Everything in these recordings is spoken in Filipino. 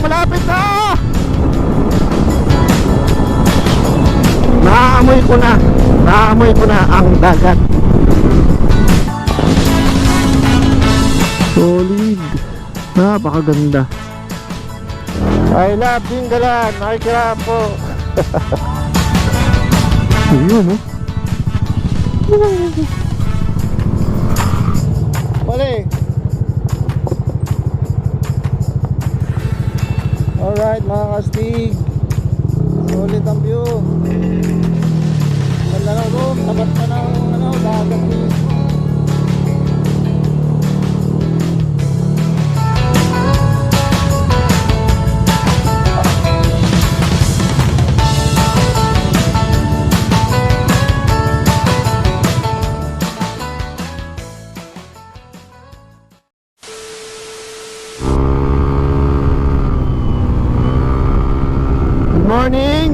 malapit na. Naamoy ko na ang dagat. Solid. Napakaganda. I love Dingalan. Nakikiram po. Ayun, oh. Pali. Alright mga kastig, solid ang view. Ganda ng room, tapat pa ng dagat mismo.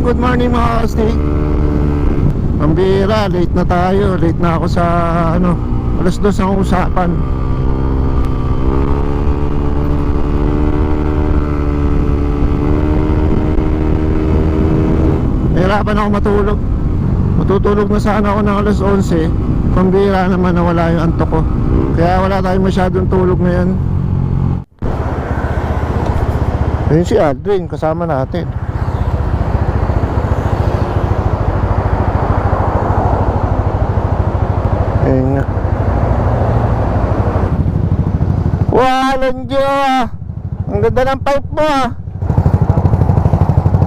Good morning mga kastig. Ang bira, late na tayo. Late na ako sa alas 2 ang usapan. Nahirapan ako matulog. Matutulog na sana ako ng alas 11. Pambira naman nawala yung antok ko. Kaya wala tayong masyadong tulog ngayon. Ayun si Aldrin, kasama natin. Ayun nga. Walang Diyo. Ang ganda ng pipe mo ah.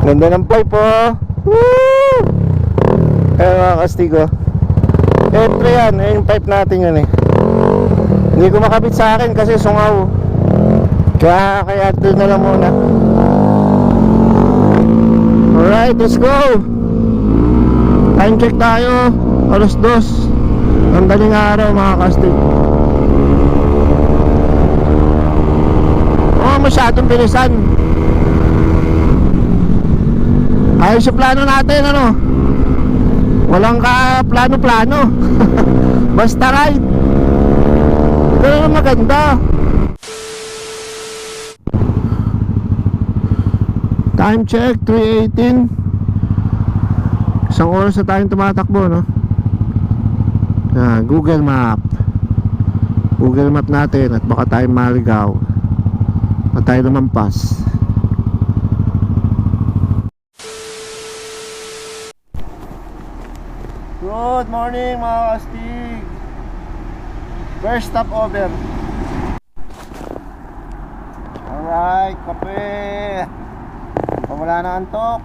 Ganda ng pipe oh. Woo! Ayun mga kastigo. Entry yan. Ayun yung pipe natin yan eh. Hindi ko makabit sa akin kasi sungaw. Kaya doon na lang muna. Alright, let's go. Time check tayo. Alas 2. Ang daling araw mga kastig. Masyadong bilisan. Ayos yung plano natin walang ka plano-plano. Basta ride. Ito na maganda. Time check 3:18. Isang oras na tayong tumatakbo Google Map natin at baka tayo maligaw at tayo lumampas. Good morning mga kastig. First stop over. Alright, kape. Wala na antok.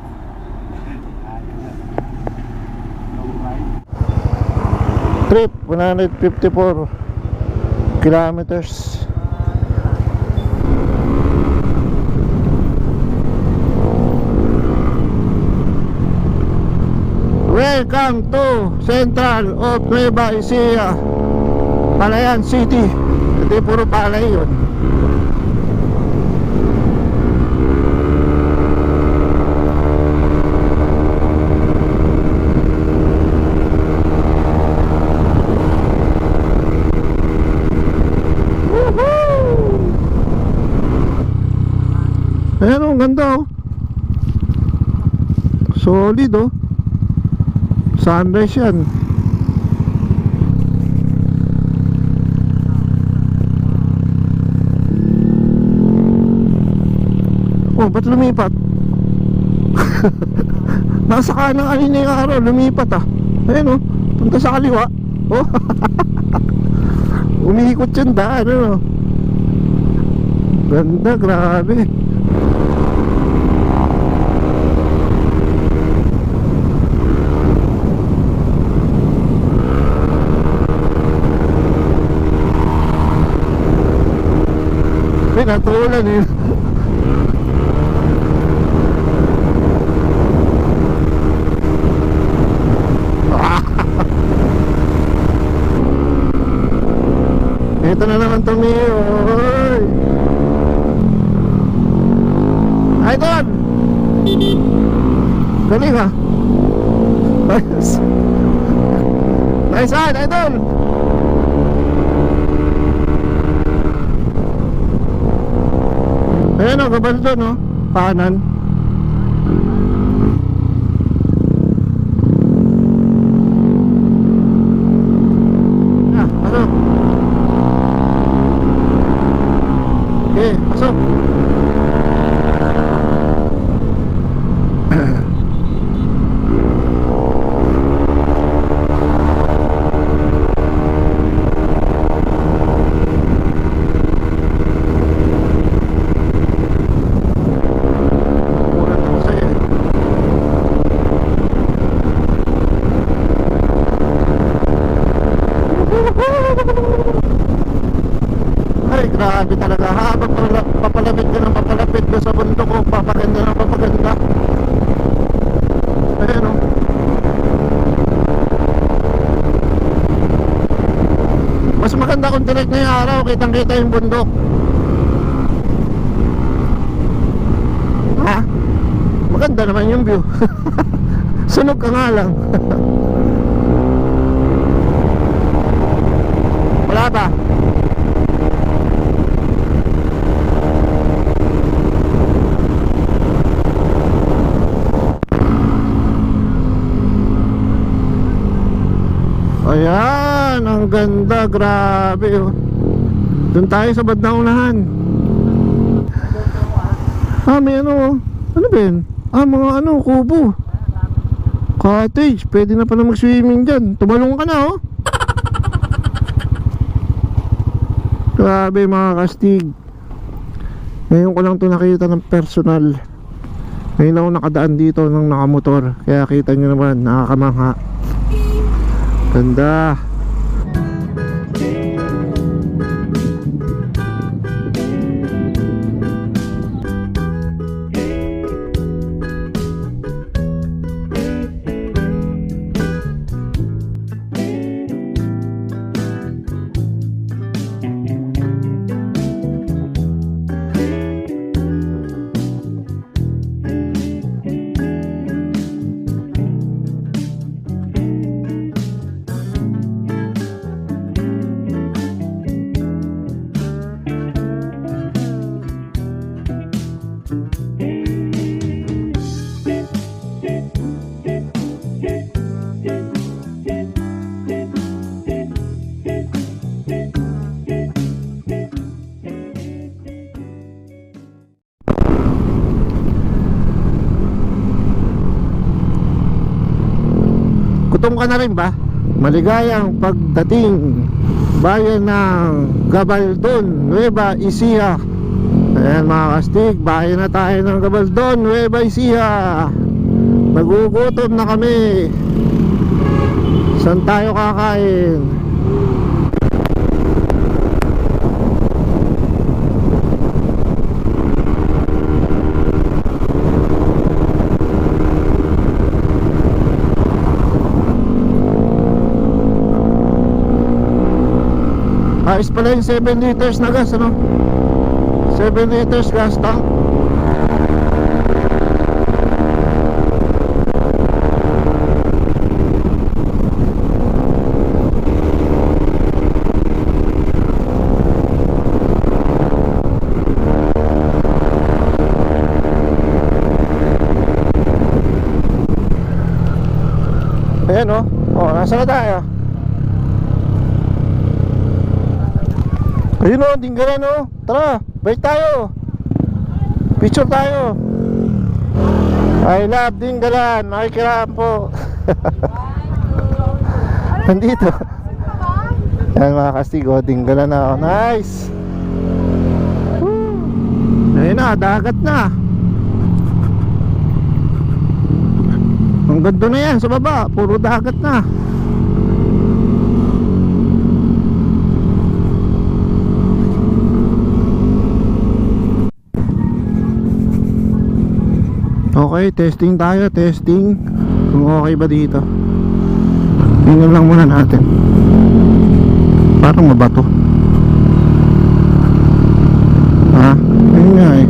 Trip 154 kilometers. Welcome to Central of Nueva Ecija, Palayan City. Hindi puro palay yun. Ayan ang ganda solid sunrise yan. Ba't lumipat? Nasa kanang kanina yung araw, lumipat Ayan punta sa kaliwa. Umiikot yung daan Ganda, grabe. Natulan Ito na naman tumiyoy. Idol, galing nice one, Idol. Ayan gabal doon kanan. Pasok. Okay, pasok. Ay, grabe talaga. Habang papalapit ka ng papalapit doon sa bundok ko, papaganda ng papaganda. Ayan o. Mas maganda kung direct na yung araw, kitang kita yung bundok. Ha? Maganda naman yung view. Sunog ka nga lang. Wala ba? Ayan, ang ganda, grabe oh. Doon tayo sa Badnaunahan. May ano oh. Ano ba yun? Mga ano, kubo. Cottage, pwede na pala mag-swimming dyan. Tumalong ka na oh. Grabe mga kastig. Ngayon ko lang ito nakita ng personal. Ngayon ako nakadaan dito ng nakamotor. Kaya kita nyo naman, nakakamangha. Ganda. Gutom ka na rin ba? Maligayang pagdating bayan ng Gabaldon, Nueva Ecija. Ayan mga kastig, bayan na tayo ng Gabaldon, Nueva Ecija. Nagugutom na kami. Saan tayo kakain? Ayos pala yung 7 liters na gas, ano? 7 liters gas tank. Ayan o. Oh, nasa na tayo? Ayun o, Dinggalan o. Tara, balik tayo. Picture tayo. I love Dinggalan. Nakikiram po. Nandito. Ayan mga kastigo, Dinggalan na ako. Nice. Ayun na, dagat na. Ang ganda na yan sa baba. Puro dagat na. Okay, testing tayo, testing. Kung okay ba dito. Tingnan lang muna natin. Parang mabato. Ha? Ayun nga eh.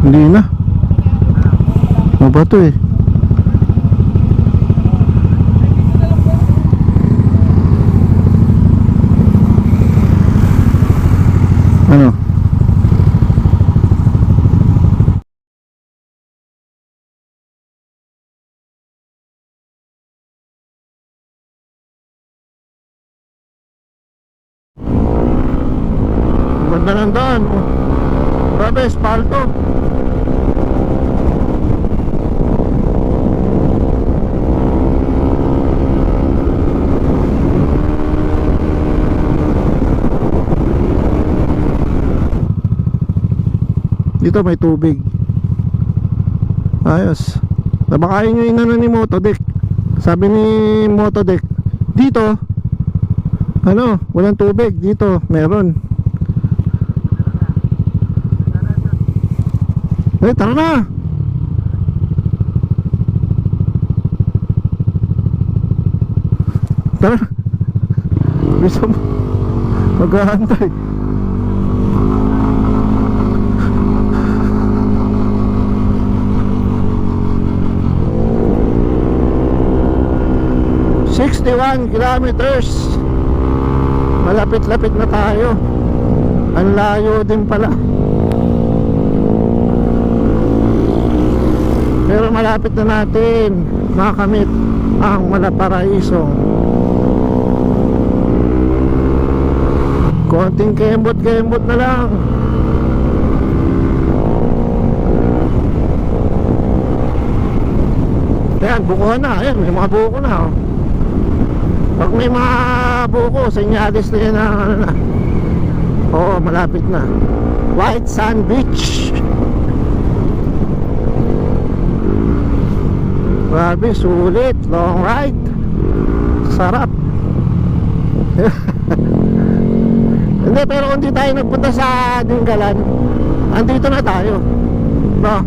Hindi na. Mabato eh. Ganda ng daan. Grabe, espalto. Dito may tubig. Ayos. Nabakain nyo yung ano ni Motodeck. Sabi ni Motodeck, dito ano, walang tubig. Dito, meron. Tara na. Tara. Bisa mo maghahantay. kilometers. Malapit-lapit na tayo. Ang layo din pala. Pero malapit na natin makamit ang Malaparaisong. Konting kembot-kembot na lang. Ayan, bukuhan na. Ayan, may mga buko na, oh. Pag may mga buko, senyalis na yan na, ano na. Oo, malapit na. White Sand Beach. Grabe, sulit. Long ride. Sarap. Hindi, pero kung di tayo nagpunta sa Dingalan, andito na tayo, no?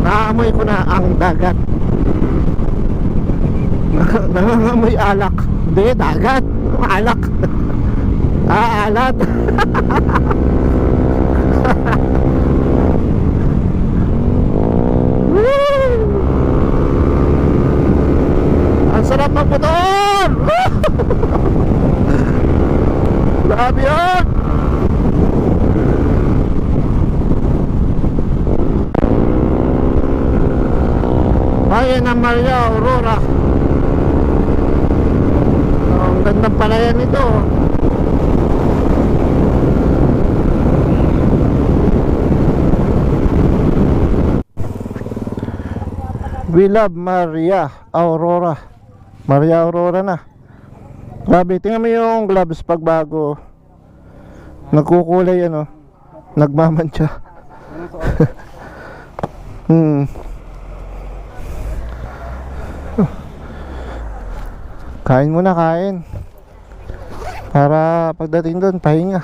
Naamoy ko na ang dagat. Nangangamoy alak. Hindi, dagat. Alak. Alat. Ang sarap magmotor. Grabe yun. Bayan ng Maria Aurora. Ang gandang palayan nito. We love Maria Aurora. Maria Aurora na. Grabe, tingnan mo yung gloves pag bago. Nagkukulay ano. Nagmamantsa. Kain muna, kain. Para pagdating doon, pahinga.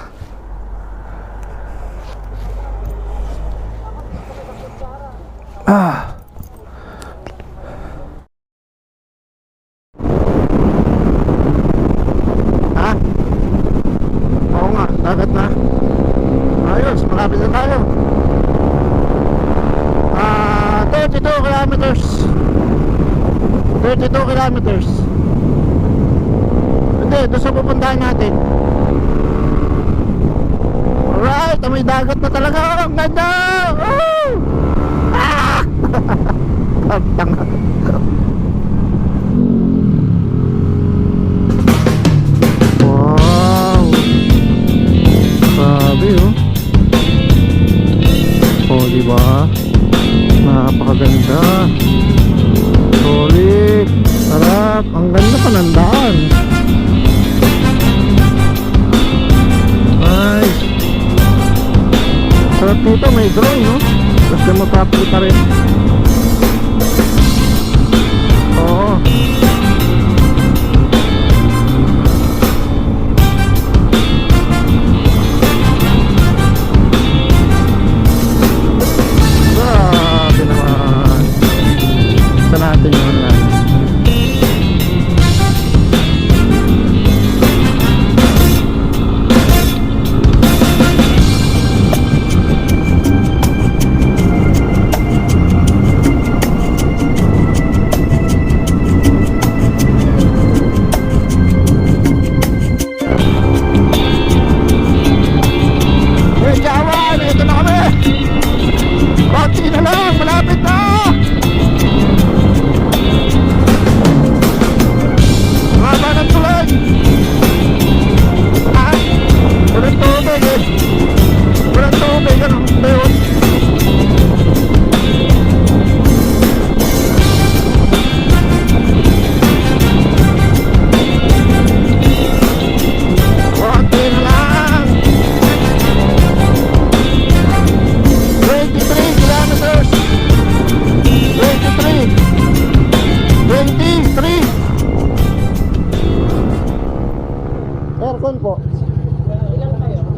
Oo nga, dagat na. Ayos, malapit na tayo. 32 kilometers. 32 kilometers. Hindi, doon sa pupuntahan natin. Alright, may dagat na talaga. Ang ganda. Tanga. Wow, sabi oh. Oh, diba? Napakaganda. Solid. Sarap. Ang ganda pa ng daan. Nice. Sarap dito, may drone, no? Tapos na mapapita rin. Oo. Grabe naman. Sa natin yun lang.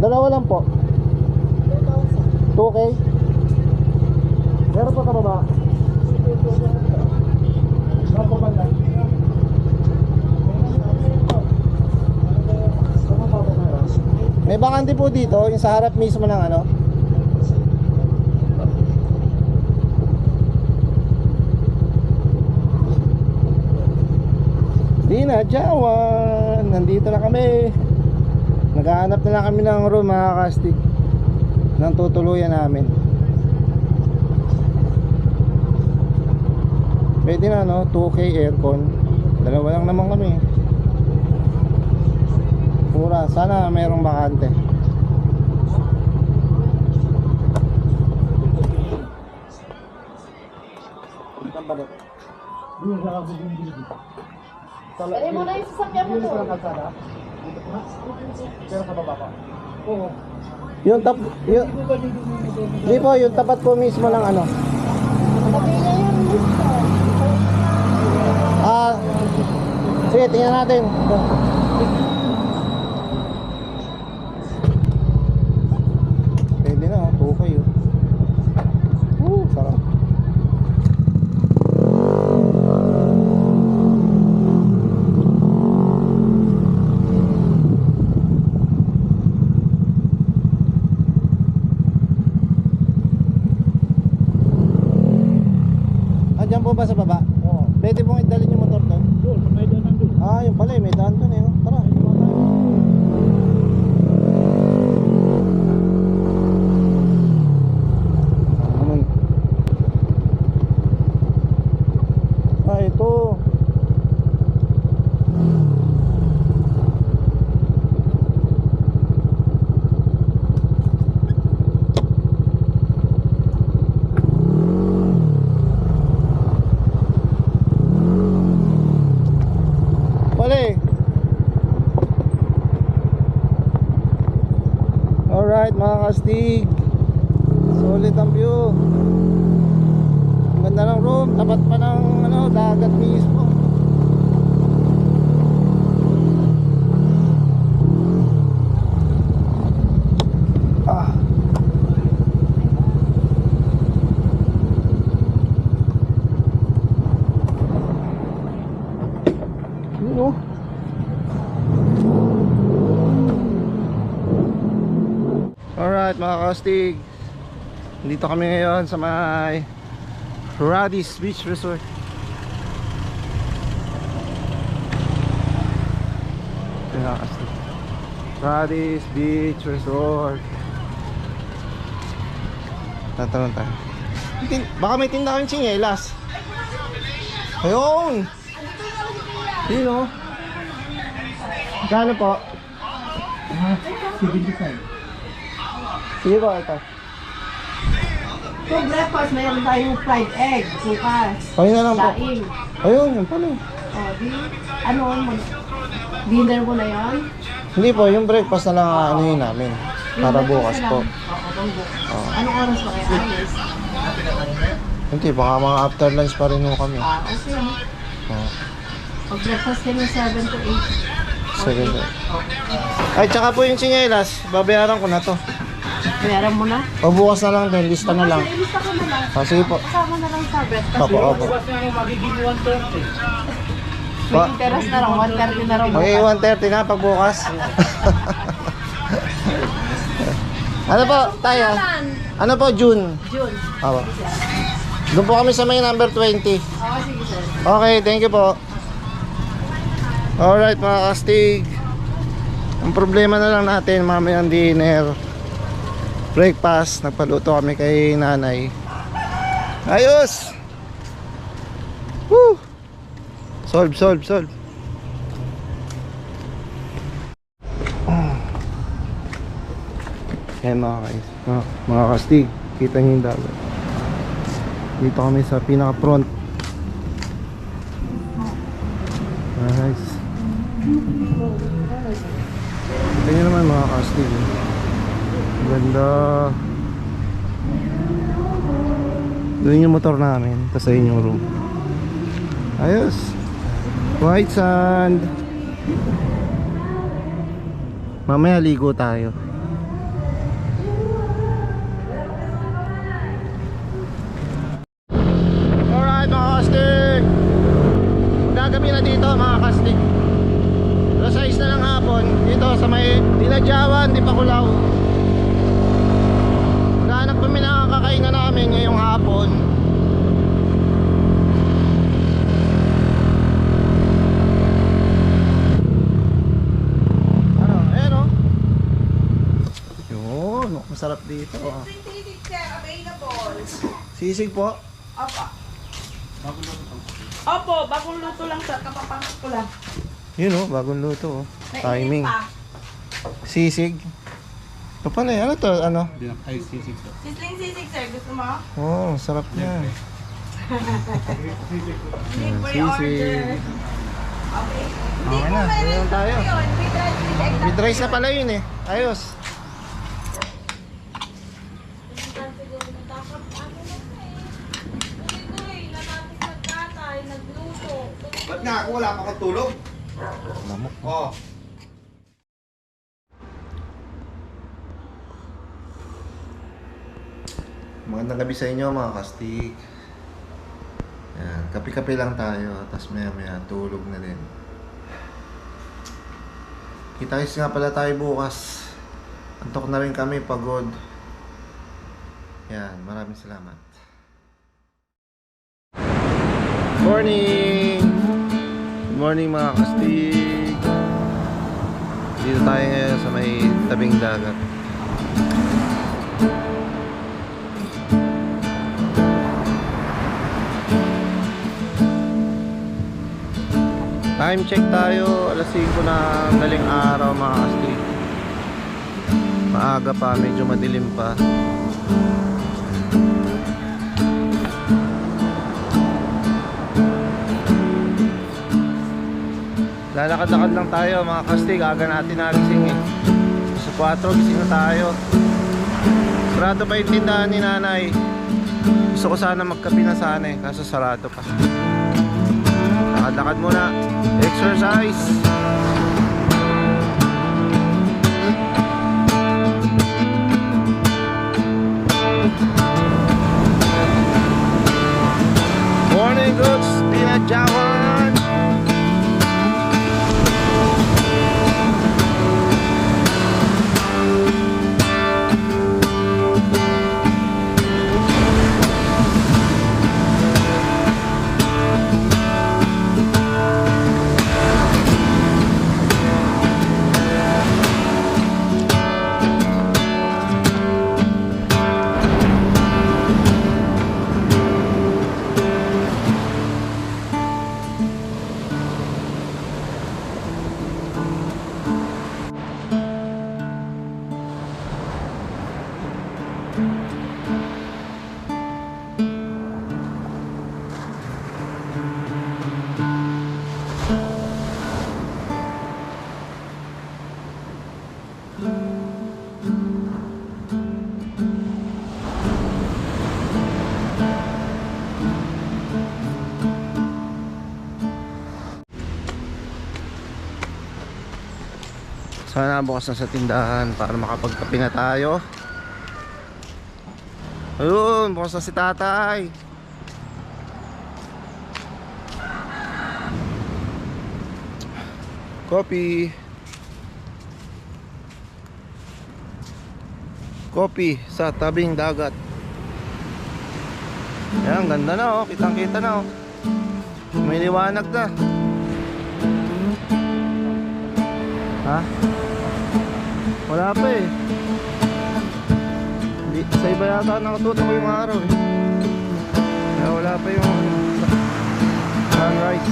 Dalawa lang po. 2K. Meron pa ka baba? May bakante po dito, yung sa harap mismo ng ano. Dinadyawan. Nandito na kami. Naghahanap na lang kami ng room mga kastig, ng tutuluyan namin. Pwede na no, 2K aircon. Dalawa lang naman kami. Pura, sana mayroong bakante. Pwede mo na yung sasakyan mo to. Oo. Yung di po, yung tapat po mismo ng ano. Sabi niya yun. Sige, tingnan natin. Pwede na, 2K yun. Sarap. Diyan po ba sa baba? Oo. Pwede pong idalhin yung motor doon? Doon, may daan doon. Yun pala may daan doon eh. Tara, ito. Alright mga kastig, solid ang view. Ang ganda ng room, tapat pa ng ano, dagat mismo. Yun o. Alright mga kastig, dito kami ngayon sa may Radies Beach Resort. Mga kastig, Radies Beach Resort. Tatanong tayo. Baka may tinda kang tsinelas. Ayun! Yun o. Gano po? 75. Sige po, ito. Kung breakfast, mayroon tayong fried egg, bukas. Ayun na lang po. Daing. Ayun, yun pala. Dinner mo na yan? Hindi po, yung breakfast na lang anuhin namin. Para bukas po. Oo. Anong oras ba kaya? Ayos. Hindi, baka mga after lunch pa rin ho kami. Okay. Pag-breakfast kami 7 to 8. Sige po. Ay, tsaka po yung tsinelas, babayaran ko na to. Bayaran mo na? O bukas na lang din, lista na lang. Ilista ko na lang. Sige po. Kasama na lang sa breakfast. Opo, opo. May interest na lang, 130 na lang. Okay, 1:30 na pag bukas. Ano po, tayo? Ano po, June? June. Opo. Doon po kami sa may number 20. Okay, sige sir. Okay, thank you po. Alright mga kastig, ang problema na lang natin mamayang dinner, breakfast. Nagpaluto kami kay nanay. Ayos! Woo! Solve. Ayan mga guys, mga kastig, kita nyo yung dagat. Dito kami sa pinaka front. Nice. Ito naman mga kastig. Ganda. Doon yung motor namin, tapos ayun yung room. Ayos. White sand. Mamaya ligo tayo. Tinadyawan, di pa kulaw. Maghanap kami ng kakainan namin ngayong hapon. Ano, ayan o. Yun, masarap dito. Sisig sir, available. Sisig po. Opo. Opo, bagong luto lang sir, kapapangit ko lang. Yun o, bagong luto o. May Timing. init pa. Sisig. Ito pa na, ano to? Ano? Sisling sisig sir, gusto mo? Oh, sarap niya. Hindi po Sisig. order. Okay. Hindi Okay po na, meron meron tayo. yun. With rice, with egg. With rice na pala yun eh. Ayos. Ba't nga ako wala pa akong tulog? Lamok. Oo. Magandang gabi sa inyo mga kastig. Yan, kape-kape lang tayo. Tapos maya tulog na din. Kita-kits nga pala tayo bukas. Antok na rin kami, pagod. Yan, maraming salamat. Morning! Good morning mga kastig. Dito tayo ngayon sa may tabing dagat. Time check tayo, alas 5 na daling araw mga kastig. Maaga pa, medyo madilim pa. Lalakad-lakad lang tayo mga kastig, aga natin nagising eh. Sa 4 gising na tayo. Sarado pa yung tindahan ni nanay. Gusto ko sana magkape na sana eh, kaso sarado pa. Lakad-lakad muna. Exercise. Morning goods, tinadyawan. Sana bukas na sa tindahan para makapagkape na tayo. Ayun, bukas na si tatay. Coffee. Coffee sa tabing dagat. Yan, ganda na oh, kitang kita na oh. May liwanag na. Ha? Wala pa eh. Sa iba yata nakatutok yung araw eh. Kaya wala pa yung sunrise.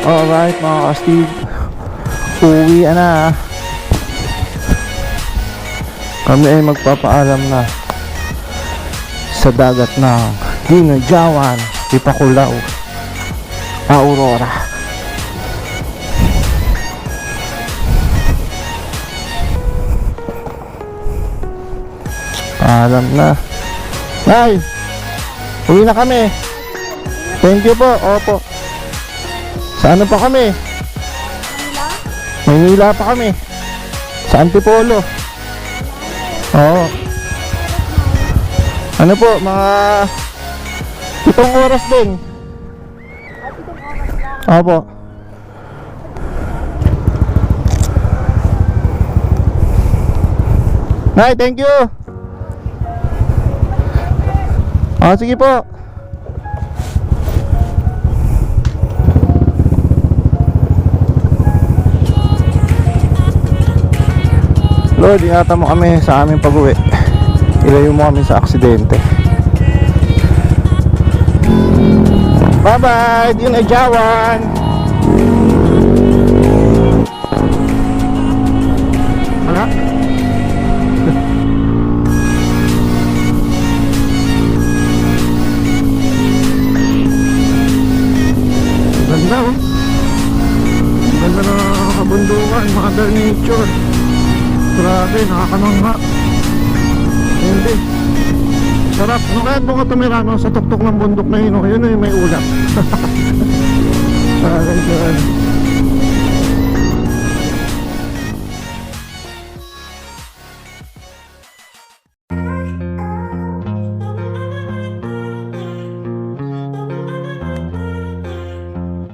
Alright mga kastig, uwi na. Kami ay magpapaalam na sa dagat ng Dinajawan, Ipakulaw, Aurora. Paalam na. Nay, uwi na kami. Thank you po. Opo. Sa ano pa kami? Maynila pa kami. Sa Antipolo. Oo. Ano po, mga 7 oras din. Opo. Nay, thank you. Sige po. Lord, ingatan mo kami sa aming pag-uwi. Ilayo mo kami sa aksidente. Bye-bye, Dinajawan. Wala? Ganda oh. Ganda na kabundukan, Mother Nature. Grabe, nakakamangha. Hindi. Sarap. Ano kaya doon ka tumira no? Sa tuktok ng bundok na yun? Yun na yung may ulap. Sarap.